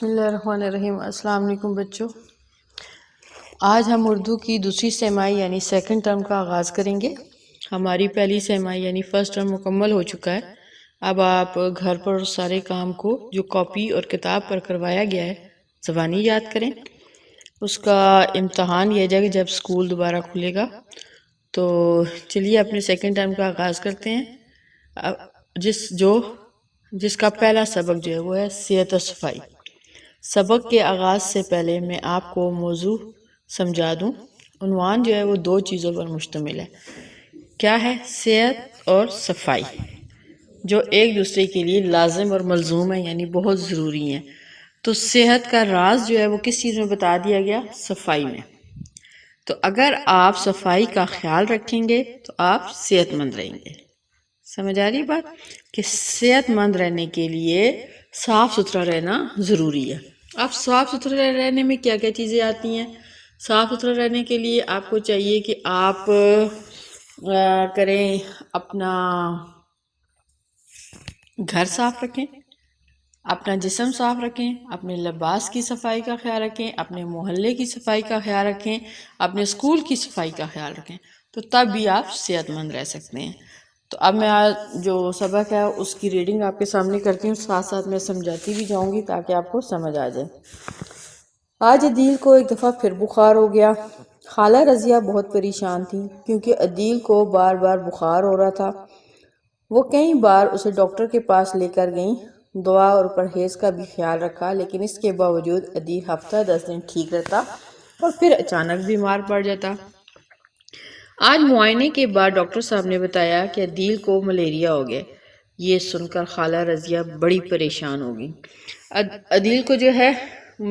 بسم اللہ الرحمن الرحیم۔ السلام علیکم بچوں، آج ہم اردو کی دوسری سیمائی یعنی سیکنڈ ٹرم کا آغاز کریں گے۔ ہماری پہلی سیمائی یعنی فرسٹ ٹرم مکمل ہو چکا ہے۔ اب آپ گھر پر سارے کام کو جو کاپی اور کتاب پر کروایا گیا ہے زبانی یاد کریں۔ اس کا امتحان یہ جائے جب اسکول دوبارہ کھلے گا۔ تو چلیے اپنے سیکنڈ ٹرم کا آغاز کرتے ہیں، جس کا پہلا سبق جو ہے وہ ہے صحت و صفائی۔ سبق کے آغاز سے پہلے میں آپ کو موضوع سمجھا دوں۔ عنوان جو ہے وہ دو چیزوں پر مشتمل ہے۔ کیا ہے؟ صحت اور صفائی، جو ایک دوسرے کے لیے لازم اور ملزوم ہے، یعنی بہت ضروری ہیں۔ تو صحت کا راز جو ہے وہ کس چیز میں بتا دیا گیا؟ صفائی میں۔ تو اگر آپ صفائی کا خیال رکھیں گے تو آپ صحت مند رہیں گے۔ سمجھ آ رہی بات کہ صحت مند رہنے کے لیے صاف ستھرا رہنا ضروری ہے۔ اب صاف ستھرا رہنے میں کیا کیا چیزیں آتی ہیں؟ صاف ستھرا رہنے کے لیے آپ کو چاہیے کہ آپ کریں، اپنا گھر صاف رکھیں، اپنا جسم صاف رکھیں، اپنے لباس کی صفائی کا خیال رکھیں، اپنے محلے کی صفائی کا خیال رکھیں، اپنے اسکول کی صفائی کا خیال رکھیں، تو تب بھی آپ صحت مند رہ سکتے ہیں۔ تو اب میں آج جو سبق ہے اس کی ریڈنگ آپ کے سامنے کرتی ہوں، ساتھ ساتھ میں سمجھاتی بھی جاؤں گی تاکہ آپ کو سمجھ آ جائے۔ آج عدیل کو ایک دفعہ پھر بخار ہو گیا۔ خالہ رضیہ بہت پریشان تھی کیونکہ عدیل کو بار بار بخار ہو رہا تھا۔ وہ کئی بار اسے ڈاکٹر کے پاس لے کر گئیں، دعا اور پرہیز کا بھی خیال رکھا، لیکن اس کے باوجود عدیل ہفتہ 10 دن ٹھیک رہتا اور پھر اچانک بیمار پڑ جاتا۔ آج معائنے کے بعد ڈاکٹر صاحب نے بتایا کہ عدیل کو ملیریا ہو گیا۔ یہ سن کر خالہ رضیہ بڑی پریشان ہوگی۔ عدیل کو جو ہے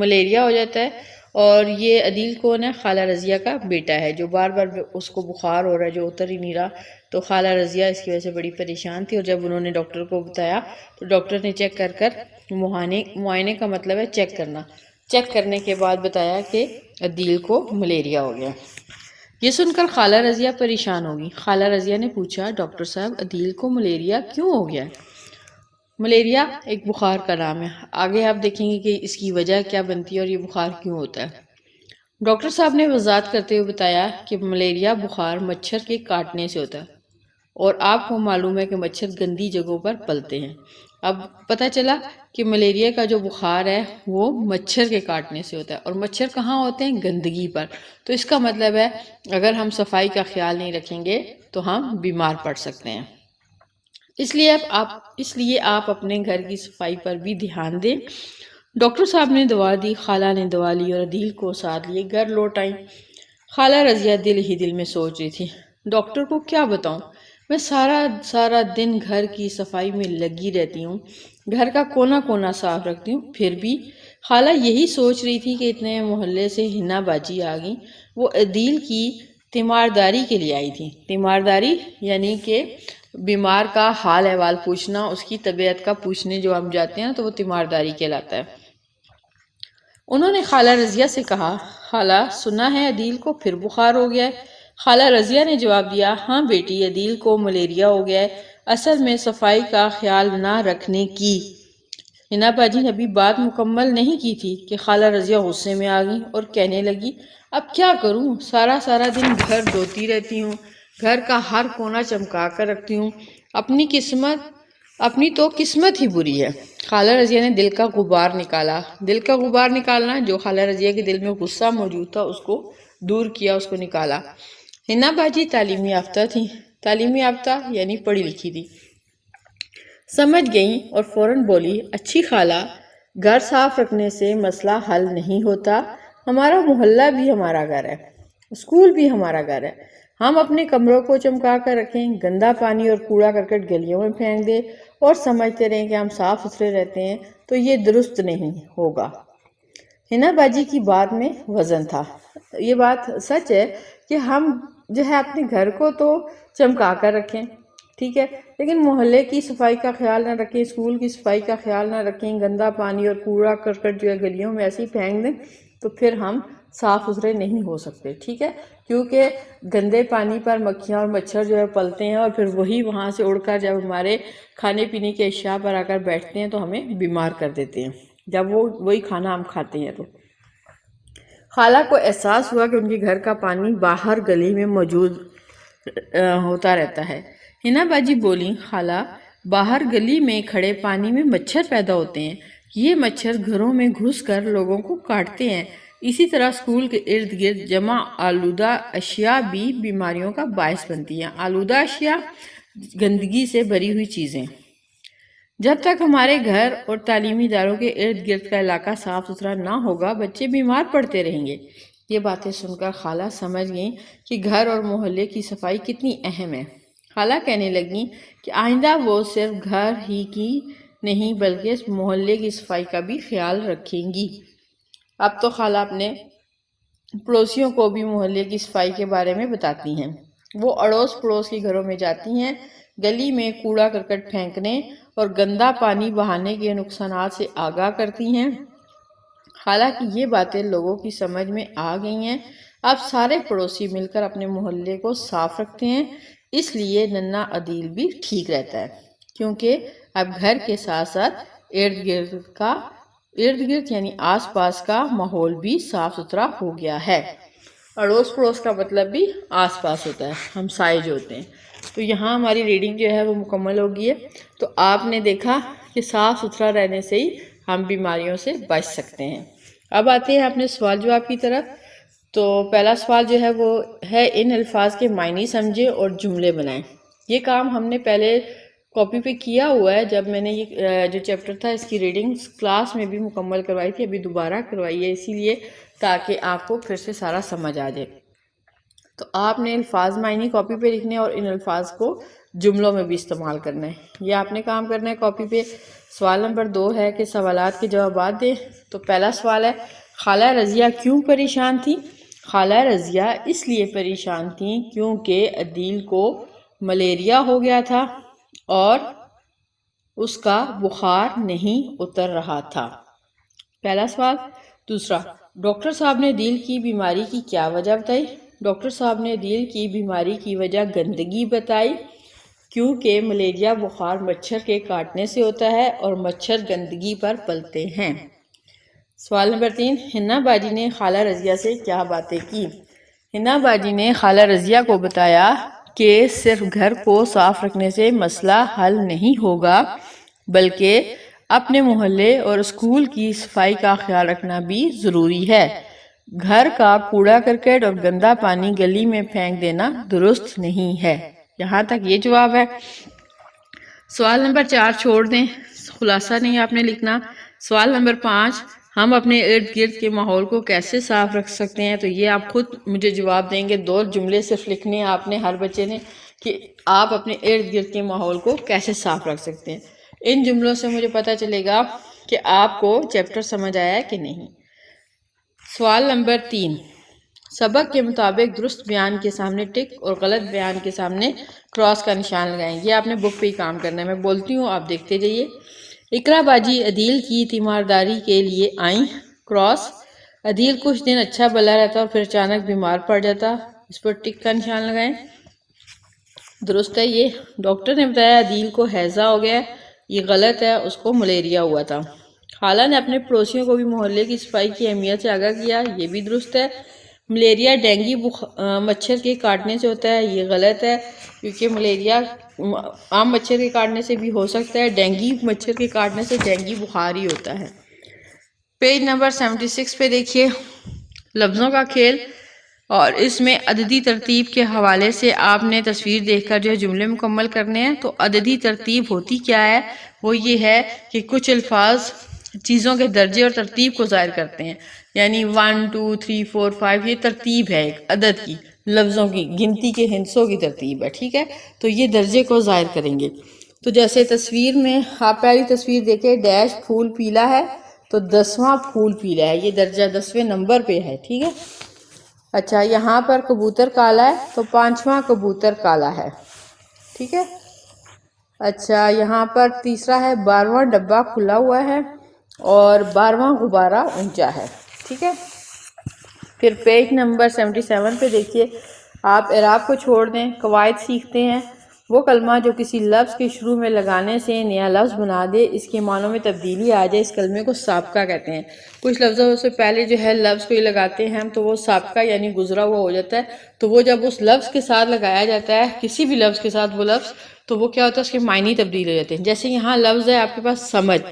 ملیریا ہو جاتا ہے، اور یہ عدیل کون ہے؟ خالہ رضیہ کا بیٹا ہے، جو بار بار اس کو بخار ہو رہا ہے، جو اتر ہی نہیں رہا۔ تو خالہ رضیہ اس کی وجہ سے بڑی پریشان تھی، اور جب انہوں نے ڈاکٹر کو بتایا تو ڈاکٹر نے چیک کر معائنے کا مطلب ہے چیک کرنا، چیک کرنے کے بعد بتایا کہ عدیل کو ملیریا ہو گیا۔ یہ سن کر خالہ رضیہ پریشان ہوگی۔ خالہ رضیہ نے پوچھا، ڈاکٹر صاحب عدیل کو ملیریا کیوں ہو گیا؟ ملیریا ایک بخار کا نام ہے، آگے آپ دیکھیں گے کہ اس کی وجہ کیا بنتی ہے اور یہ بخار کیوں ہوتا ہے۔ ڈاکٹر صاحب نے وضاحت کرتے ہوئے بتایا کہ ملیریا بخار مچھر کے کاٹنے سے ہوتا ہے، اور آپ کو معلوم ہے کہ مچھر گندی جگہوں پر پلتے ہیں۔ اب پتہ چلا کہ ملیریا کا جو بخار ہے وہ مچھر کے کاٹنے سے ہوتا ہے، اور مچھر کہاں ہوتے ہیں؟ گندگی پر۔ تو اس کا مطلب ہے اگر ہم صفائی کا خیال نہیں رکھیں گے تو ہم بیمار پڑ سکتے ہیں۔ اس لیے آپ اپنے گھر کی صفائی پر بھی دھیان دیں۔ ڈاکٹر صاحب نے دوا دی، خالہ نے دوا لی اور عدیل کو ساتھ لیے گھر لوٹ آئیں۔ خالہ رضیہ دل ہی دل میں سوچ رہی تھی، ڈاکٹر کو کیا بتاؤں؟ میں سارا دن گھر کی صفائی میں لگی رہتی ہوں، گھر کا کونا کونا صاف رکھتی ہوں، پھر بھی۔ خالہ یہی سوچ رہی تھی کہ اتنے محلے سے ہنا باجی آ گئیں۔ وہ عدیل کی تیمارداری کے لیے آئی تھی۔ تیمارداری یعنی کہ بیمار کا حال احوال پوچھنا، اس کی طبیعت کا پوچھنے جو ہم جاتے ہیں تو وہ تیمارداری کہلاتا ہے۔ انہوں نے خالہ رضیہ سے کہا، خالہ سنا ہے عدیل کو پھر بخار ہو گیا ہے؟ خالہ رضیہ نے جواب دیا، ہاں بیٹی، عدیل کو ملیریا ہو گیا ہے، اصل میں صفائی کا خیال نہ رکھنے کی۔ ہنا باجی نے ابھی بات مکمل نہیں کی تھی کہ خالہ رضیہ غصے میں آ گئی اور کہنے لگی، اب کیا کروں، سارا دن گھر دھوتی رہتی ہوں، گھر کا ہر کونا چمکا کر رکھتی ہوں، اپنی تو قسمت ہی بری ہے۔ خالہ رضیہ نے دل کا غبار نکالا۔ دل کا غبار نکالنا، جو خالہ رضیہ کے دل میں غصہ موجود تھا اس کو دور کیا، اس کو نکالا۔ ہنا باجی تعلیمی یافتہ تھی، تعلیمی یافتہ یعنی پڑھی لکھی تھی، سمجھ گئیں اور فوراً بولی، اچھی خالہ، گھر صاف رکھنے سے مسئلہ حل نہیں ہوتا، ہمارا محلہ بھی ہمارا گھر ہے، اسکول بھی ہمارا گھر ہے، ہم اپنے کمروں کو چمکا کر رکھیں، گندا پانی اور کوڑا کرکٹ گلیوں میں پھینک دیں اور سمجھتے رہیں کہ ہم صاف ستھرے رہتے ہیں تو یہ درست نہیں ہوگا۔ ہنا باجی کی بات میں وزن تھا۔ یہ بات سچ ہے کہ ہم جو ہے اپنے گھر کو تو چمکا کر رکھیں، ٹھیک ہے، لیکن محلے کی صفائی کا خیال نہ رکھیں، اسکول کی صفائی کا خیال نہ رکھیں، گندا پانی اور کوڑا کرکٹ جو ہے گلیوں میں ایسے ہی پھینک دیں تو پھر ہم صاف ستھرے نہیں ہو سکتے، ٹھیک ہے، کیونکہ گندے پانی پر مکھیاں اور مچھر جو ہے پلتے ہیں، اور پھر وہی وہاں سے اڑ کر جب ہمارے کھانے پینے کے اشیاء پر آ کر بیٹھتے ہیں تو ہمیں بیمار کر دیتے ہیں۔ جب وہ وہی کھانا ہم کھاتے ہیں تو خالہ کو احساس ہوا کہ ان کے گھر کا پانی باہر گلی میں موجود ہوتا رہتا ہے۔ حنا باجی بولی، خالہ باہر گلی میں کھڑے پانی میں مچھر پیدا ہوتے ہیں، یہ مچھر گھروں میں گھس کر لوگوں کو کاٹتے ہیں، اسی طرح اسکول کے ارد گرد جمع آلودہ اشیاء بھی بیماریوں کا باعث بنتی ہیں۔ آلودہ اشیاء گندگی سے بھری ہوئی چیزیں۔ جب تک ہمارے گھر اور تعلیمی اداروں کے ارد گرد کا علاقہ صاف ستھرا نہ ہوگا بچے بیمار پڑتے رہیں گے۔ یہ باتیں سن کر خالہ سمجھ گئیں کہ گھر اور محلے کی صفائی کتنی اہم ہے۔ خالہ کہنے لگیں کہ آئندہ وہ صرف گھر ہی کی نہیں بلکہ اس محلے کی صفائی کا بھی خیال رکھیں گی۔ اب تو خالہ اپنے پڑوسیوں کو بھی محلے کی صفائی کے بارے میں بتاتی ہیں۔ وہ اڑوس پڑوس کے گھروں میں جاتی ہیں، گلی میں کوڑا کرکٹ پھینکنے اور گندا پانی بہانے کے نقصانات سے آگاہ کرتی ہیں۔ خالہ کی یہ باتیں لوگوں کی سمجھ میں آ گئی ہیں۔ اب سارے پڑوسی مل کر اپنے محلے کو صاف رکھتے ہیں، اس لیے ننھا عدیل بھی ٹھیک رہتا ہے، کیونکہ اب گھر کے ساتھ ساتھ ارد گرد یعنی آس پاس کا ماحول بھی صاف ستھرا ہو گیا ہے۔ اڑوس پڑوس کا مطلب بھی آس پاس ہوتا ہے، ہمسائے جو ہوتے ہیں۔ تو یہاں ہماری ریڈنگ جو ہے وہ مکمل ہوگی ہے۔ تو آپ نے دیکھا کہ صاف ستھرا رہنے سے ہی ہم بیماریوں سے بچ سکتے ہیں۔ اب آتے ہیں اپنے سوال جواب کی طرف۔ تو پہلا سوال جو ہے وہ ہے ان الفاظ کے معنی سمجھے اور جملے بنائیں۔ یہ کام ہم نے پہلے کاپی پہ کیا ہوا ہے، جب میں نے یہ جو چیپٹر تھا اس کی ریڈنگ کلاس میں بھی مکمل کروائی تھی، ابھی دوبارہ کروائی ہے اسی لیے تاکہ آپ کو پھر سے سارا سمجھ آ جائے۔ تو آپ نے الفاظ معنی کاپی پہ لکھنے اور ان الفاظ کو جملوں میں بھی استعمال کرنا ہے۔ یہ آپ نے کام کرنا ہے کاپی پہ۔ سوال نمبر 2 ہے کہ سوالات کے جوابات دیں۔ تو پہلا سوال ہے خالہ رضیہ کیوں پریشان تھی؟ خالہ رضیہ اس لیے پریشان تھیں کیونکہ عدیل کو ملیریا ہو گیا تھا اور اس کا بخار نہیں اتر رہا تھا۔ پہلا سوال۔ دوسرا، ڈاکٹر صاحب نے عدیل کی بیماری کی کیا وجہ بتائی؟ ڈاکٹر صاحب نے عدیل کی بیماری کی وجہ گندگی بتائی، کیونکہ ملیریا بخار مچھر کے کاٹنے سے ہوتا ہے اور مچھر گندگی پر پلتے ہیں۔ سوال نمبر 3، حنا باجی نے خالہ رضیہ سے کیا باتیں کی؟ حنا باجی نے خالہ رضیہ کو بتایا کہ صرف گھر کو صاف رکھنے سے مسئلہ حل نہیں ہوگا بلکہ اپنے محلے اور اسکول کی صفائی کا خیال رکھنا بھی ضروری ہے۔ گھر کا کوڑا کرکٹ اور گندا پانی گلی میں پھینک دینا درست نہیں ہے۔ یہاں تک یہ جواب ہے۔ سوال نمبر 4 چھوڑ دیں، خلاصہ نہیں آپ نے لکھنا۔ سوال نمبر 5، ہم اپنے ارد گرد کے ماحول کو کیسے صاف رکھ سکتے ہیں؟ تو یہ آپ خود مجھے جواب دیں گے، 2 جملے صرف لکھنے ہیں آپ نے ہر بچے نے کہ آپ اپنے ارد گرد کے ماحول کو کیسے صاف رکھ سکتے ہیں۔ ان جملوں سے مجھے پتہ چلے گا کہ آپ کو چیپٹر سمجھ آیا ہے کہ نہیں۔ سوال نمبر 3، سبق کے مطابق درست بیان کے سامنے ٹک اور غلط بیان کے سامنے کراس کا نشان لگائیں۔ یہ آپ نے بک پہ ہی کام کرنا ہے، میں بولتی ہوں آپ دیکھتے جائیے۔ اقرا باجی عدیل کی تیمارداری کے لیے آئیں، کراس۔ عدیل کچھ دن اچھا بھلا رہتا اور پھر اچانک بیمار پڑ جاتا، اس پر ٹک کا نشان لگائیں۔ درست ہے یہ۔ ڈاکٹر نے بتایا عدیل کو ہیضہ ہو گیا، یہ غلط ہے، اس کو ملیریا ہوا تھا۔ خالہ نے اپنے پڑوسیوں کو بھی محلے کی صفائی کی اہمیت سے آگاہ کیا، یہ بھی درست ہے۔ ملیریا ڈینگی مچھر کے کاٹنے سے ہوتا ہے، یہ غلط ہے، کیونکہ ملیریا عام مچھر کے کاٹنے سے بھی ہو سکتا ہے، ڈینگی مچھر کے کاٹنے سے ڈینگی بخار ہی ہوتا ہے۔ پیج نمبر 76 پہ دیکھیے لفظوں کا کھیل، اور اس میں عددی ترتیب کے حوالے سے آپ نے تصویر دیکھ کر جو جملے مکمل کرنے ہیں۔ تو عددی ترتیب ہوتی کیا ہے؟ وہ یہ ہے کہ کچھ الفاظ چیزوں کے درجے اور ترتیب کو ظاہر کرتے ہیں، یعنی 1 2 3 4 5 یہ ترتیب ہے ایک عدد کی، لفظوں کی گنتی کے ہندسوں کی ترتیب ہے، ٹھیک ہے؟ تو یہ درجے کو ظاہر کریں گے۔ تو جیسے تصویر میں آپ پہلی تصویر دیکھیں، ڈیش پھول پیلا ہے تو 10واں پھول پیلا ہے، یہ درجہ 10ویں نمبر پہ ہے، ٹھیک ہے؟ اچھا، یہاں پر کبوتر کالا ہے تو 5واں کبوتر کالا ہے، ٹھیک ہے؟ اچھا، یہاں پر تیسرا ہے 12واں ڈبہ کھلا ہوا ہے اور 12واں غبارہ اونچا ہے، ٹھیک ہے؟ پھر پیج نمبر 77 پہ دیکھیے، آپ اعراب کو چھوڑ دیں، قواعد سیکھتے ہیں۔ وہ کلمہ جو کسی لفظ کے شروع میں لگانے سے نیا لفظ بنا دے، اس کے معنوں میں تبدیلی آ جائے، اس کلمے کو سابقہ کہتے ہیں۔ کچھ لفظوں سے پہلے جو ہے لفظ کو لگاتے ہیں ہم تو وہ سابقہ یعنی گزرا ہوا ہو جاتا ہے، تو وہ جب اس لفظ کے ساتھ لگایا جاتا ہے، کسی بھی لفظ کے ساتھ وہ لفظ، تو وہ کیا ہوتا ہے، اس کے معنی تبدیل ہو جاتے ہیں۔ جیسے یہاں لفظ ہے آپ کے پاس سمجھ،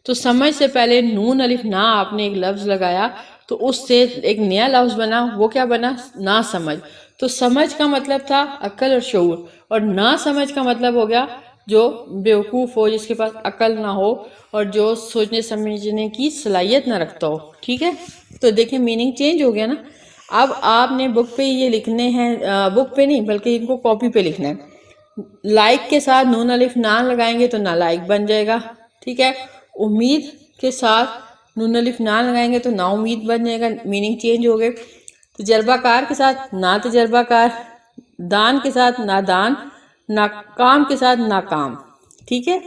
تو سمجھ سے پہلے نون الف نا آپ نے ایک لفظ لگایا تو اس سے ایک نیا لفظ بنا، وہ کیا بنا، نا سمجھ۔ تو سمجھ کا مطلب تھا عقل اور شعور، اور نا سمجھ کا مطلب ہو گیا جو بیوقوف ہو، جس کے پاس عقل نہ ہو اور جو سوچنے سمجھنے کی صلاحیت نہ رکھتا ہو، ٹھیک ہے۔ تو دیکھیں میننگ چینج ہو گیا نا۔ اب آپ نے بک پہ یہ لکھنے ہیں، بک پہ نہیں بلکہ ان کو کاپی پہ لکھنا ہے۔ لائک کے ساتھ نون الف نا لگائیں گے تو نا لائک بن جائے گا، ٹھیک ہے۔ امید کے ساتھ نون الف نا لگائیں گے تو نا امید بن جائے گا، میننگ چینج ہو گئے۔ تجربہ کار کے ساتھ نا تجربہ کار، دان کے ساتھ نادان، ناکام کے ساتھ ناکام، ٹھیک ہے۔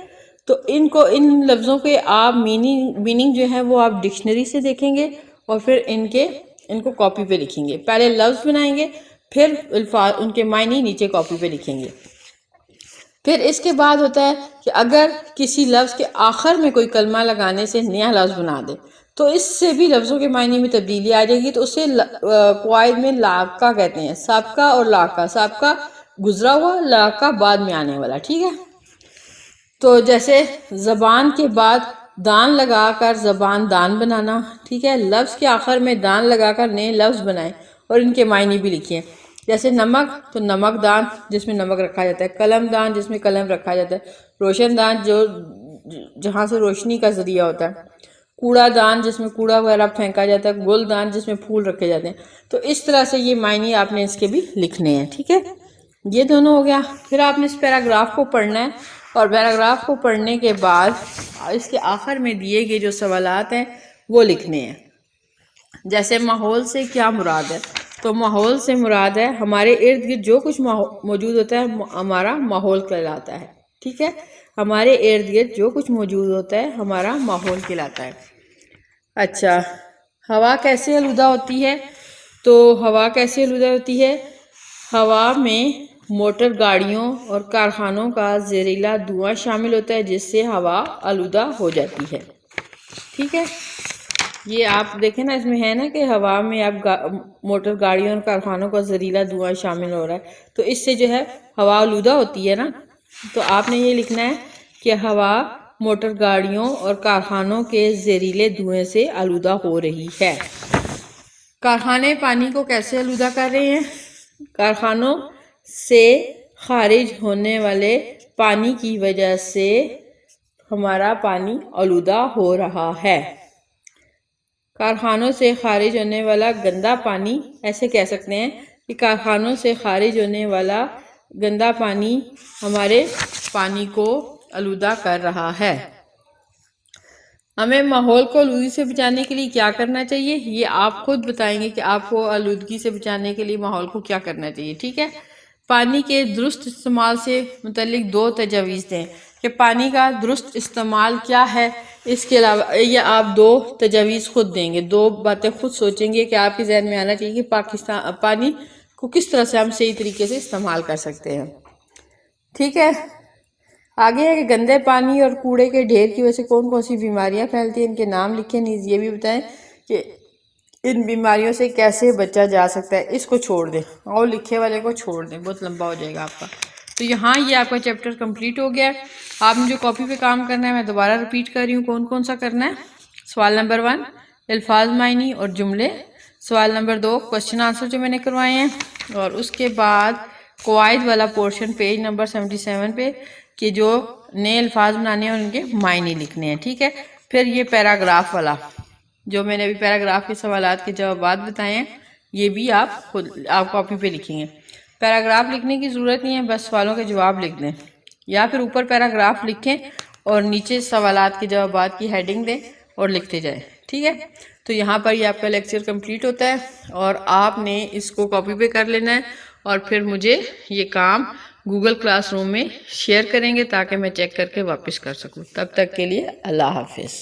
تو ان لفظوں کے آپ میننگ جو ہے وہ آپ ڈکشنری سے دیکھیں گے اور پھر ان کو کاپی پہ لکھیں گے۔ پہلے لفظ بنائیں گے، پھر الفاظ ان کے معنی نیچے کاپی پہ لکھیں گے۔ پھر اس کے بعد ہوتا ہے کہ اگر کسی لفظ کے آخر میں کوئی کلمہ لگانے سے نیا لفظ بنا دے تو اس سے بھی لفظوں کے معنی میں تبدیلی آ جائے گی، تو اسے قواعد میں لاقہ کہتے ہیں، سابقہ اور لاقہ۔ سابقہ گزرا ہوا، لاقہ بعد میں آنے والا، ٹھیک ہے۔ تو جیسے زبان کے بعد دان لگا کر زبان دان بنانا، ٹھیک ہے۔ لفظ کے آخر میں دان لگا کر نئے لفظ بنائیں اور ان کے معنی بھی لکھیں۔ جیسے نمک تو نمک دان جس میں نمک رکھا جاتا ہے، قلم دان جس میں قلم رکھا جاتا ہے، روشن دان جہاں سے روشنی کا ذریعہ ہوتا ہے، کوڑا دان جس میں کوڑا وغیرہ پھینکا جاتا ہے، گل دان جس میں پھول رکھے جاتے ہیں۔ تو اس طرح سے یہ معنی آپ نے اس کے بھی لکھنے ہیں، ٹھیک ہے۔ یہ دونوں ہو گیا۔ پھر آپ نے اس پیراگراف کو پڑھنا ہے اور پیراگراف کو پڑھنے کے بعد اس کے آخر میں دیے گئے جو سوالات ہیں وہ لکھنے ہیں۔ جیسے ماحول سے کیا مراد ہے، تو ماحول سے مراد ہے ہمارے ارد گرد جو کچھ موجود ہوتا ہے ہمارا ماحول کہلاتا ہے، ٹھیک ہے۔ ہمارے ارد گرد جو کچھ موجود ہوتا ہے ہمارا ماحول کہلاتا ہے۔ اچھا، ہوا کیسے آلودہ ہوتی ہے، تو ہوا کیسے آلودہ ہوتی ہے، ہوا میں موٹر گاڑیوں اور کارخانوں کا زہریلا دھواں شامل ہوتا ہے جس سے ہوا آلودہ ہو جاتی ہے، ٹھیک ہے۔ یہ آپ دیکھیں نا، اس میں ہے نا کہ ہوا میں اب موٹر گاڑیوں اور کارخانوں کا زہریلا دھواں شامل ہو رہا ہے، تو اس سے جو ہے ہوا آلودہ ہوتی ہے نا۔ تو آپ نے یہ لکھنا ہے کہ ہوا موٹر گاڑیوں اور کارخانوں کے زہریلے دھوئیں سے آلودہ ہو رہی ہے۔ کارخانے پانی کو کیسے آلودہ کر رہے ہیں، کارخانوں سے خارج ہونے والے پانی کی وجہ سے ہمارا پانی آلودہ ہو رہا ہے۔ کارخانوں سے خارج ہونے والا گندا پانی، ایسے کہہ سکتے ہیں کہ کارخانوں سے خارج ہونے والا گندا پانی ہمارے پانی کو آلودہ کر رہا ہے۔ ہمیں ماحول کو آلودگی سے بچانے کے لیے کیا کرنا چاہیے، یہ آپ خود بتائیں گے کہ آپ کو آلودگی سے بچانے کے لیے ماحول کو کیا کرنا چاہیے، ٹھیک ہے۔ پانی کے درست استعمال سے متعلق 2 تجاویز دیں کہ پانی کا درست استعمال کیا ہے۔ اس کے علاوہ یہ آپ 2 تجاویز خود دیں گے، 2 باتیں خود سوچیں گے کہ آپ کے ذہن میں آنا چاہیے کہ پانی کو کس طرح سے ہم صحیح طریقے سے استعمال کر سکتے ہیں، ٹھیک ہے۔ آگے ہے کہ گندے پانی اور کوڑے کے ڈھیر کی وجہ سے کون کون سی بیماریاں پھیلتی ہیں، ان کے نام لکھیں، نیز یہ بھی بتائیں کہ ان بیماریوں سے کیسے بچا جا سکتا ہے۔ اس کو چھوڑ دیں اور لکھے والے کو چھوڑ دیں، بہت لمبا ہو جائے گا آپ کا۔ تو یہاں یہ آپ کا چیپٹر کمپلیٹ ہو گیا ہے۔ آپ نے جو کاپی پہ کام کرنا ہے میں دوبارہ ریپیٹ کر رہی ہوں، کون کون سا کرنا ہے۔ سوال نمبر 1 الفاظ، معنی اور جملے، سوال نمبر 2 کوسچن آنسر جو میں نے کروائے ہیں، اور اس کے بعد قواعد والا پورشن پیج نمبر 77 پہ کہ جو نئے الفاظ بنانے ہیں اور ان کے معنی لکھنے ہیں، ٹھیک ہے۔ پھر یہ پیراگراف والا جو میں نے ابھی پیراگراف کے سوالات کے جوابات بتائے ہیں، یہ بھی آپ کاپی پہ لکھیں گے۔ پیراگراف لکھنے کی ضرورت نہیں ہے، بس سوالوں کے جواب لکھ دیں، یا پھر اوپر پیراگراف لکھیں اور نیچے سوالات کے جوابات کی ہیڈنگ دیں اور لکھتے جائیں، ٹھیک ہے۔ تو یہاں پر یہ آپ کا لیکچر کمپلیٹ ہوتا ہے اور آپ نے اس کو کاپی پہ کر لینا ہے اور پھر مجھے یہ کام گوگل کلاس روم میں شیئر کریں گے تاکہ میں چیک کر کے واپس کر سکوں۔ تب تک کے لیے اللہ حافظ۔